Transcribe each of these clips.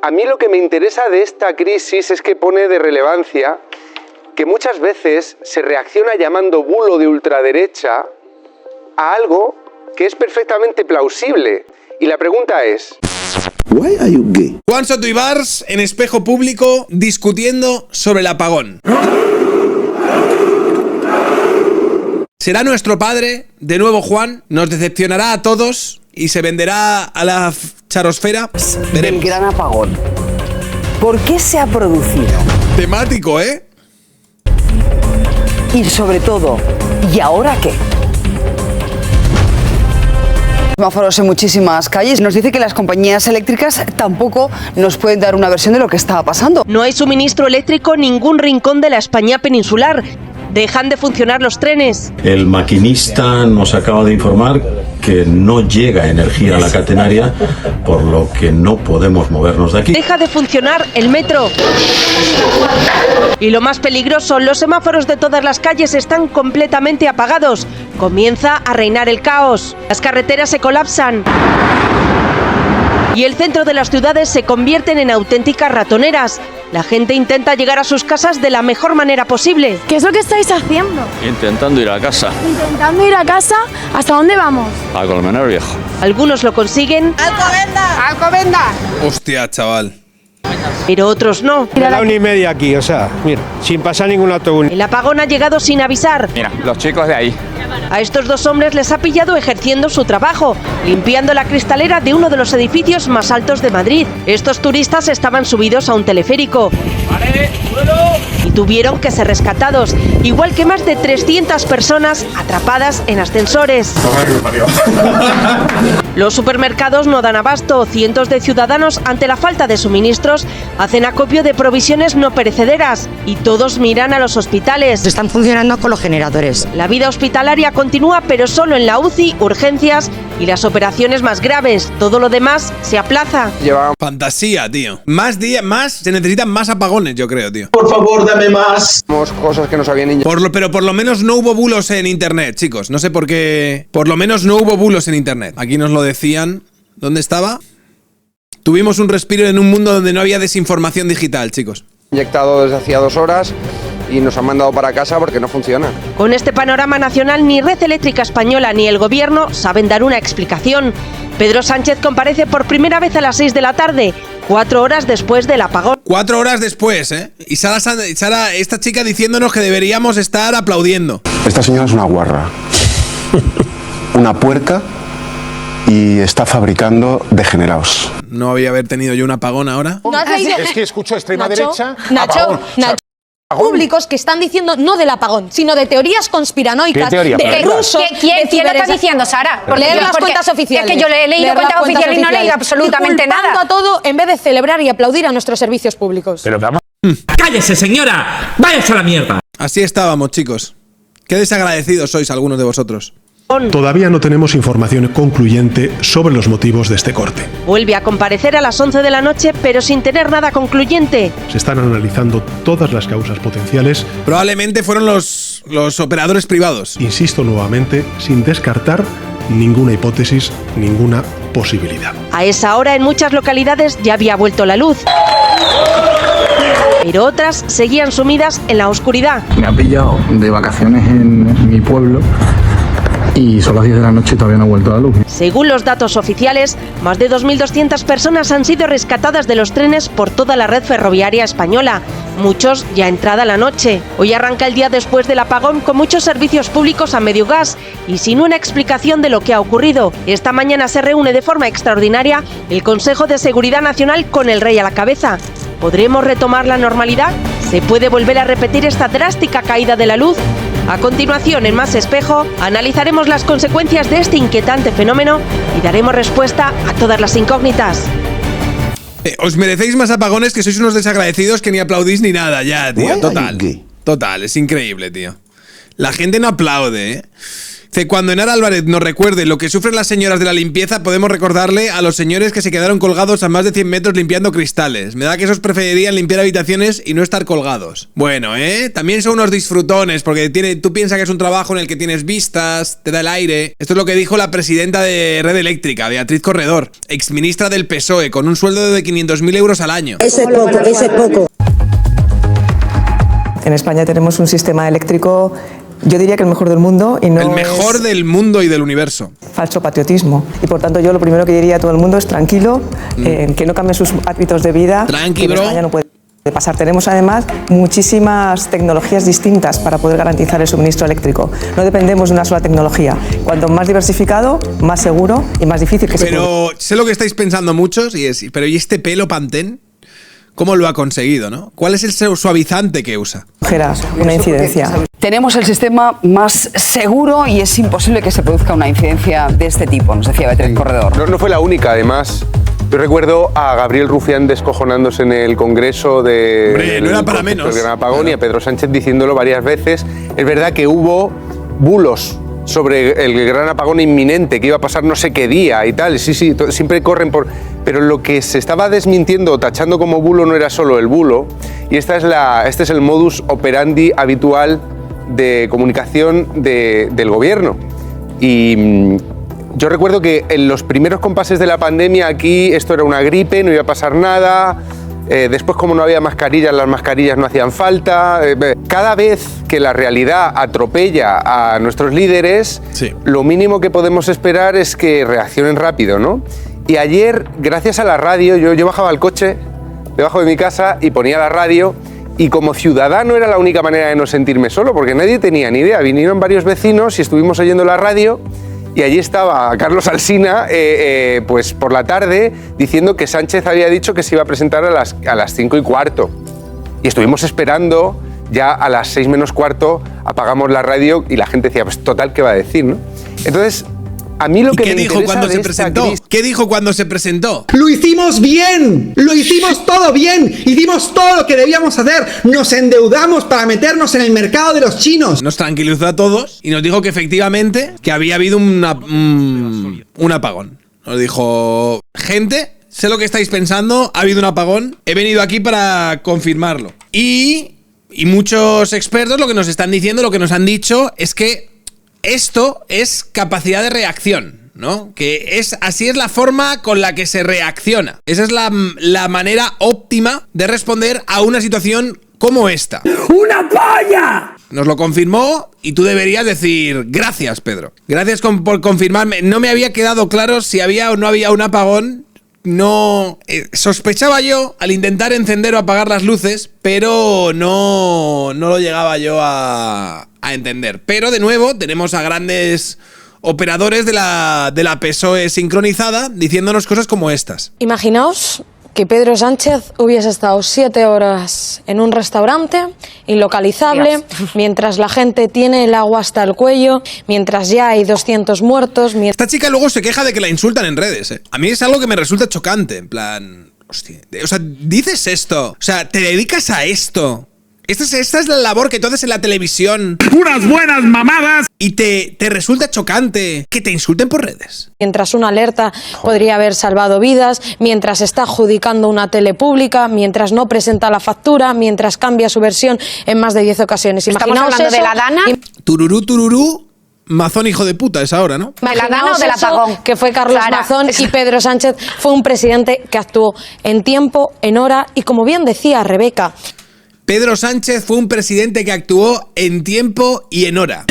A mí lo que me interesa de esta crisis es que pone de relevancia que muchas veces se reacciona llamando bulo de ultraderecha a algo que es perfectamente plausible. Y la pregunta es... Why are you gay? Juan Soto Ibars en Espejo Público discutiendo sobre el apagón. ¿Será nuestro padre, de nuevo Juan? ¿Nos decepcionará a todos y se venderá a la charosfera? Del gran apagón. ¿Por qué se ha producido? Temático, ¿eh? Y sobre todo, ¿y ahora qué? Semáforos en muchísimas calles. Nos dice que las compañías eléctricas tampoco nos pueden dar una versión de lo que estaba pasando. No hay suministro eléctrico en ningún rincón de la España peninsular. Dejan de funcionar los trenes. El maquinista nos acaba de informar que no llega energía a la catenaria, por lo que no podemos movernos de aquí. Deja de funcionar el metro. Y lo más peligroso, los semáforos de todas las calles están completamente apagados. Comienza a reinar el caos. Las carreteras se colapsan. Y el centro de las ciudades se convierten en auténticas ratoneras. La gente intenta llegar a sus casas de la mejor manera posible. ¿Qué es lo que estáis haciendo? Intentando ir a casa. Intentando ir a casa. ¿Hasta dónde vamos? A Colmenar Viejo. Algunos lo consiguen. ¡Alcobendas! ¡Alcobendas! Hostia, chaval. Pero otros no. A la 1:30 aquí, o sea, mira, sin pasar ningún autobús. El apagón ha llegado sin avisar. Mira, los chicos de ahí. A estos dos hombres les ha pillado ejerciendo su trabajo, limpiando la cristalera de uno de los edificios más altos de Madrid. Estos turistas estaban subidos a un teleférico. Y tuvieron que ser rescatados, igual que más de 300 personas atrapadas en ascensores. Los supermercados no dan abasto. Cientos de ciudadanos, ante la falta de suministros, hacen acopio de provisiones no perecederas. Y todos miran a los hospitales. Están funcionando con los generadores. La vida hospitalaria continúa, pero solo en la UCI, urgencias y las operaciones más graves. Todo lo demás se aplaza. Fantasía, tío. Se necesitan más apagones, yo creo, tío. Por favor, dame más. Cosas que nos habían inyectado. Pero por lo menos no hubo bulos en internet, chicos. No sé por qué. Por lo menos no hubo bulos en internet. Aquí nos lo decían. ¿Dónde estaba? Tuvimos un respiro en un mundo donde no había desinformación digital, chicos. Inyectado desde hacía 2 horas y nos han mandado para casa porque no funciona. Con este panorama nacional, ni Red Eléctrica Española ni el gobierno saben dar una explicación. Pedro Sánchez comparece por primera vez a las 6 de la tarde, 4 horas después del apagón. 4 horas después, ¿eh? Y Sara, esta chica diciéndonos que deberíamos estar aplaudiendo. Esta señora es una guarra, una puerca y está fabricando degenerados. No había haber tenido yo un apagón ahora. ¿No has leído? Es que escucho extrema derecha. Nacho, públicos que están diciendo no del apagón, sino de teorías conspiranoicas, ¿Qué teoría? de rusos. ¿Quién lo está diciendo, Sara? Leer las cuentas oficiales. Es que yo le he leído cuentas oficiales y no he leído absolutamente nada. A todo en vez de celebrar y aplaudir a nuestros servicios públicos. Pero vamos. ¡Cállese, señora! ¡Váyase a la mierda! Así estábamos, chicos. Qué desagradecidos sois algunos de vosotros. Todavía no tenemos información concluyente sobre los motivos de este corte. Vuelve a comparecer a las 11 de la noche, pero sin tener nada concluyente. Se están analizando todas las causas potenciales. Probablemente fueron los operadores privados. Insisto nuevamente, sin descartar ninguna hipótesis, ninguna posibilidad. A esa hora, en muchas localidades ya había vuelto la luz. Pero otras seguían sumidas en la oscuridad. Me ha pillado de vacaciones en mi pueblo y son las 10 de la noche y todavía no ha vuelto la luz. Según los datos oficiales, más de 2.200 personas han sido rescatadas de los trenes por toda la red ferroviaria española, muchos ya entrada la noche. Hoy arranca el día después del apagón con muchos servicios públicos a medio gas y sin una explicación de lo que ha ocurrido. Esta mañana se reúne de forma extraordinaria el Consejo de Seguridad Nacional con el rey a la cabeza. ¿Podremos retomar la normalidad? ¿Se puede volver a repetir esta drástica caída de la luz? A continuación, en Más Espejo, analizaremos las consecuencias de este inquietante fenómeno y daremos respuesta a todas las incógnitas. Os merecéis más apagones, que sois unos desagradecidos que ni aplaudís ni nada ya, tío. Total, es increíble, tío. La gente no aplaude, ¿eh? Cuando Enara Álvarez nos recuerde lo que sufren las señoras de la limpieza, podemos recordarle a los señores que se quedaron colgados a más de 100 metros limpiando cristales. Me da que esos preferirían limpiar habitaciones y no estar colgados. Bueno, también son unos disfrutones, porque tú piensas que es un trabajo en el que tienes vistas, te da el aire. Esto es lo que dijo la presidenta de Red Eléctrica, Beatriz Corredor, exministra del PSOE, con un sueldo de 500.000 euros al año. Ese es poco, ese es poco. En España tenemos un sistema eléctrico, yo diría que el mejor del mundo, y no el mejor del mundo y del universo. Falso patriotismo. Y por tanto yo lo primero que diría a todo el mundo es tranquilo, que no cambien sus hábitos de vida. Tranqui, que en bro. España no puede pasar. Tenemos además muchísimas tecnologías distintas para poder garantizar el suministro eléctrico. No dependemos de una sola tecnología. Cuanto más diversificado, más seguro y más difícil que se pueda. Pero sé lo que estáis pensando muchos, ¿y ¿y este pelo Pantene? ¿Cómo lo ha conseguido, no? ¿Cuál es el suavizante que usa? Una incidencia. Tenemos el sistema más seguro y es imposible que se produzca una incidencia de este tipo, nos decía Beatriz Corredor. No fue la única, además. Yo recuerdo a Gabriel Rufián descojonándose en el Congreso de no era para menos. Del Gran Apagón, y a Pedro Sánchez diciéndolo varias veces. Es verdad que hubo bulos sobre el gran apagón inminente, que iba a pasar no sé qué día y tal. Sí, siempre corren por... Pero lo que se estaba desmintiendo o tachando como bulo no era solo el bulo, y este es el modus operandi habitual de comunicación del gobierno. Y yo recuerdo que en los primeros compases de la pandemia aquí esto era una gripe, no iba a pasar nada. Después, como no había mascarillas, las mascarillas no hacían falta. Cada vez que la realidad atropella a nuestros líderes, lo mínimo que podemos esperar es que reaccionen rápido, ¿no? Y ayer, gracias a la radio, yo bajaba al coche debajo de mi casa y ponía la radio, y como ciudadano era la única manera de no sentirme solo, porque nadie tenía ni idea. Vinieron varios vecinos y estuvimos oyendo la radio, y allí estaba Carlos Alsina, pues por la tarde, diciendo que Sánchez había dicho que se iba a presentar a las 5:15. Y estuvimos esperando, ya a las 6 menos cuarto apagamos la radio y la gente decía, pues total, ¿qué va a decir, no? Entonces, a mí lo que me interesa... ¿Qué dijo cuando se presentó? ¿Qué dijo cuando se presentó? ¡Lo hicimos bien! ¡Lo hicimos todo bien! ¡Hicimos todo lo que debíamos hacer! ¡Nos endeudamos para meternos en el mercado de los chinos! Nos tranquilizó a todos y nos dijo que efectivamente que había habido un apagón. Nos dijo, gente, sé lo que estáis pensando, ha habido un apagón, he venido aquí para confirmarlo. Y muchos expertos lo que nos están diciendo, lo que nos han dicho es que esto es capacidad de reacción, ¿no? Que así es la forma con la que se reacciona. Esa es la manera óptima de responder a una situación como esta. ¡Una polla! Nos lo confirmó y tú deberías decir gracias, Pedro. Gracias por confirmarme. No me había quedado claro si había o no había un apagón. No sospechaba yo al intentar encender o apagar las luces, pero no lo llegaba yo a entender. Pero de nuevo tenemos a grandes operadores de la PSOE sincronizada diciéndonos cosas como estas. Imaginaos que Pedro Sánchez hubiese estado 7 horas en un restaurante inlocalizable, mientras la gente tiene el agua hasta el cuello, mientras ya hay 200 muertos... Esta chica luego se queja de que la insultan en redes, A mí es algo que me resulta chocante, en plan... Hostia, o sea, dices esto, o sea, te dedicas a esto... Esta es la labor que tú haces en la televisión. ¡Unas buenas mamadas! Y te resulta chocante que te insulten por redes. Mientras una alerta podría haber salvado vidas, mientras está adjudicando una tele pública, mientras no presenta la factura, mientras cambia su versión en más de 10 ocasiones. ¿Estamos hablando de la Dana? Tururú, Mazón hijo de puta es ahora, ¿no? ¿De la Dana o del apagón? Que fue Carlos Mazón y Pedro Sánchez fue un presidente que actuó en tiempo, en hora y, como bien decía Rebeca, Pedro Sánchez fue un presidente que actuó en tiempo y en hora.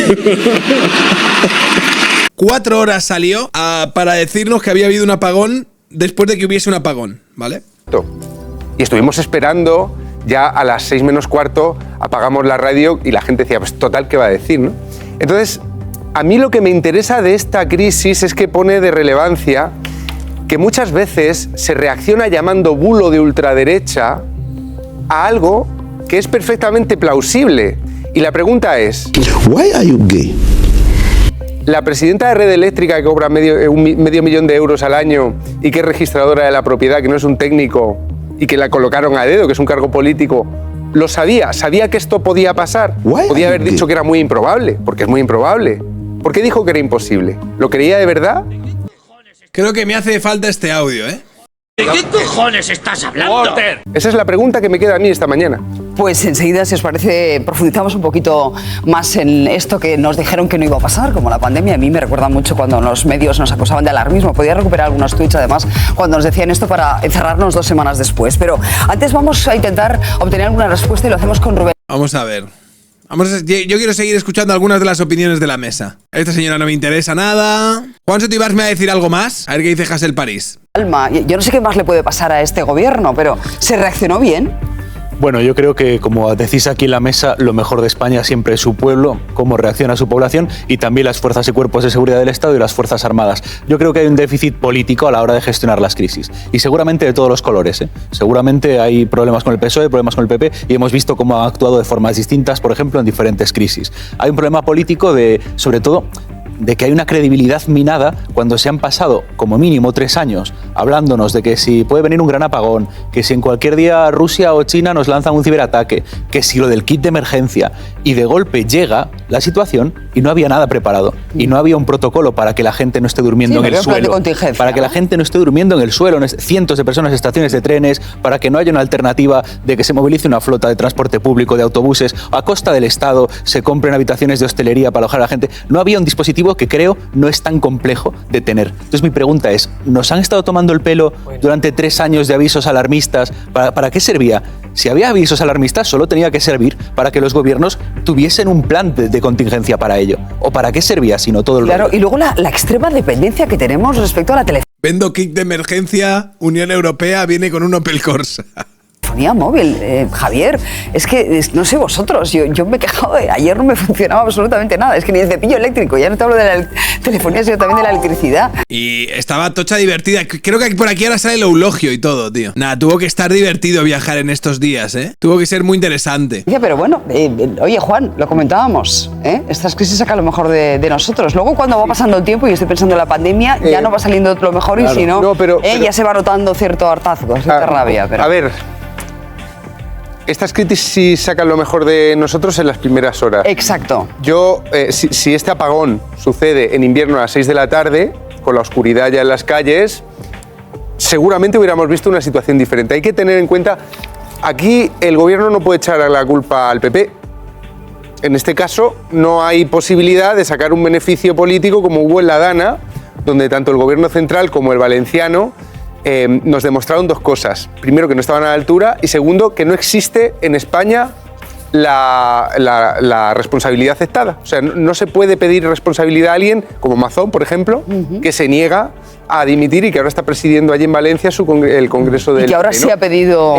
4 horas salió para decirnos que había habido un apagón después de que hubiese un apagón, ¿vale? Y estuvimos esperando, ya a las 6 menos cuarto apagamos la radio y la gente decía, pues total, ¿qué va a decir, no? Entonces, a mí lo que me interesa de esta crisis es que pone de relevancia que muchas veces se reacciona llamando bulo de ultraderecha a algo que es perfectamente plausible. Y la pregunta es... Why are you gay? La presidenta de Red Eléctrica, que cobra medio millón de euros al año y que es registradora de la propiedad, que no es un técnico y que la colocaron a dedo, que es un cargo político, lo sabía que esto podía pasar. Podía haber dicho que era muy improbable, porque es muy improbable. ¿Por qué dijo que era imposible? ¿Lo creía de verdad? Creo que me hace falta este audio, ¿eh? ¿De qué cojones estás hablando? Esa es la pregunta que me queda a mí esta mañana. Pues enseguida, si os parece, profundizamos un poquito más en esto que nos dijeron que no iba a pasar, como la pandemia. A mí me recuerda mucho cuando los medios nos acusaban de alarmismo. Podía recuperar algunos tweets, además, cuando nos decían esto para encerrarnos 2 semanas después. Pero antes vamos a intentar obtener alguna respuesta y lo hacemos con Rubén. Vamos a ver. Yo quiero seguir escuchando algunas de las opiniones de la mesa. Esta señora no me interesa nada. Juan Sotibars me va a decir algo más. A ver qué dice Hasél París. Alma, yo no sé qué más le puede pasar a este gobierno, pero ¿se reaccionó bien? Bueno, yo creo que, como decís aquí en la mesa, lo mejor de España siempre es su pueblo, cómo reacciona su población y también las fuerzas y cuerpos de seguridad del Estado y las Fuerzas Armadas. Yo creo que hay un déficit político a la hora de gestionar las crisis y seguramente de todos los colores, ¿eh? Seguramente hay problemas con el PSOE, problemas con el PP y hemos visto cómo han actuado de formas distintas, por ejemplo, en diferentes crisis. Hay un problema político sobre todo, de que hay una credibilidad minada cuando se han pasado como mínimo 3 años hablándonos de que si puede venir un gran apagón, que si en cualquier día Rusia o China nos lanzan un ciberataque, que si lo del kit de emergencia, y de golpe llega la situación y no había nada preparado y no había un protocolo para que la gente no esté durmiendo en el suelo, para que la gente no esté durmiendo en el suelo, en cientos de personas en estaciones de trenes, para que no haya una alternativa de que se movilice una flota de transporte público, de autobuses, a costa del Estado se compren habitaciones de hostelería para alojar a la gente. No había un dispositivo que creo no es tan complejo de tener. Entonces mi pregunta es, ¿nos han estado tomando el pelo durante 3 años de avisos alarmistas? ¿Para qué servía? Si había avisos alarmistas, solo tenía que servir para que los gobiernos tuviesen un plan de contingencia para ello. ¿O para qué servía si no todo el Claro, y luego la extrema dependencia que tenemos respecto a la telefonía Vendo kit de emergencia, Unión Europea viene con un Opel Corsa. móvil, Javier, es que no sé vosotros, yo me he quejado de ayer no me funcionaba absolutamente nada, es que ni el cepillo eléctrico, ya no te hablo de la telefonía sino también de la electricidad. Y estaba tocha divertida, creo que por aquí ahora sale el eulogio y todo, tío. Nada, tuvo que estar divertido viajar en estos días, tuvo que ser muy interesante. Ya, pero bueno, oye Juan, lo comentábamos, estas crisis sacan lo mejor de nosotros, luego cuando va pasando el tiempo y estoy pensando en la pandemia, ya no va saliendo lo mejor claro. Y si no, pero ya se va notando cierto hartazgo, cierta rabia. Pero... A ver... Estas crisis sacan lo mejor de nosotros en las primeras horas. Exacto. Yo, si este apagón sucede en invierno a las 6 de la tarde, con la oscuridad ya en las calles, seguramente hubiéramos visto una situación diferente. Hay que tener en cuenta, aquí el gobierno no puede echar la culpa al PP. En este caso, no hay posibilidad de sacar un beneficio político como hubo en la Dana, donde tanto el gobierno central como el valenciano nos demostraron 2 cosas. Primero, que no estaban a la altura y segundo, que no existe en España la responsabilidad aceptada. O sea, no se puede pedir responsabilidad a alguien, como Mazón, por ejemplo, que se niega a dimitir y que ahora está presidiendo allí en Valencia el Congreso del... Y que ahora sí ha pedido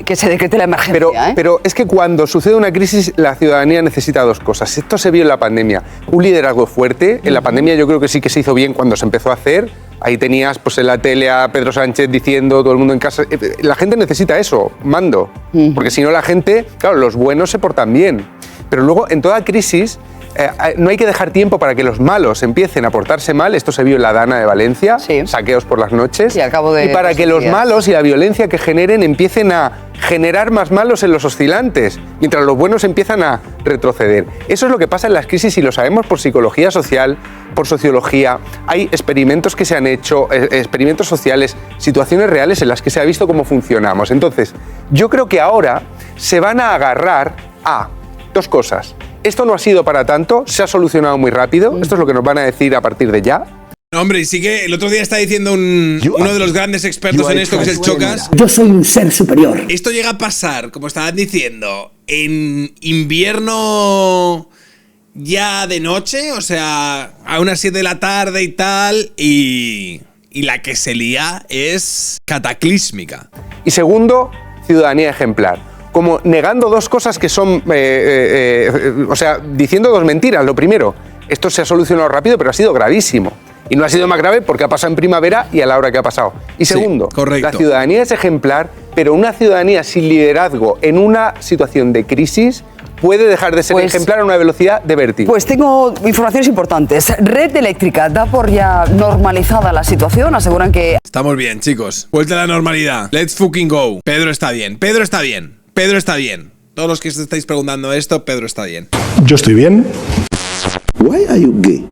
que se decrete la emergencia. Pero es que cuando sucede una crisis, la ciudadanía necesita 2 cosas. Esto se vio en la pandemia. Un liderazgo fuerte. En la pandemia yo creo que sí que se hizo bien cuando se empezó a hacer. Ahí tenías pues en la tele a Pedro Sánchez diciendo todo el mundo en casa. La gente necesita eso, mando. Porque si no la gente, claro, los buenos se portan bien. Pero luego en toda crisis no hay que dejar tiempo para que los malos empiecen a portarse mal. Esto se vio en la Dana de Valencia, saqueos por las noches. Y para que los malos y la violencia que generen empiecen a generar más malos en los oscilantes, mientras los buenos empiezan a retroceder. Eso es lo que pasa en las crisis y lo sabemos por psicología social, por sociología. Hay experimentos que se han hecho, experimentos sociales, situaciones reales en las que se ha visto cómo funcionamos. Entonces, yo creo que ahora se van a agarrar a 2 cosas. Esto no ha sido para tanto, se ha solucionado muy rápido, esto es lo que nos van a decir a partir de ya. No, hombre, y sí que el otro día está diciendo uno de los grandes expertos en esto, que es el Chocas. Yo soy un ser superior. Esto llega a pasar, como estaban diciendo, en invierno ya de noche, o sea, a unas 7 de la tarde y tal, y la que se lía es cataclísmica. Y segundo, ciudadanía ejemplar. Como negando 2 cosas que son, o sea, diciendo 2 mentiras. Lo primero, esto se ha solucionado rápido, pero ha sido gravísimo. Y no ha sido más grave porque ha pasado en primavera y a la hora que ha pasado. Y segundo, la ciudadanía es ejemplar, pero una ciudadanía sin liderazgo en una situación de crisis puede dejar de ser ejemplar a una velocidad de vértigo. Pues tengo informaciones importantes. Red Eléctrica da por ya normalizada la situación. Aseguran que... Estamos bien, chicos. Vuelta a la normalidad. Let's fucking go. Pedro está bien. Pedro está bien. Pedro está bien. Todos los que os estáis preguntando esto, Pedro está bien. Yo estoy bien. Why are you gay?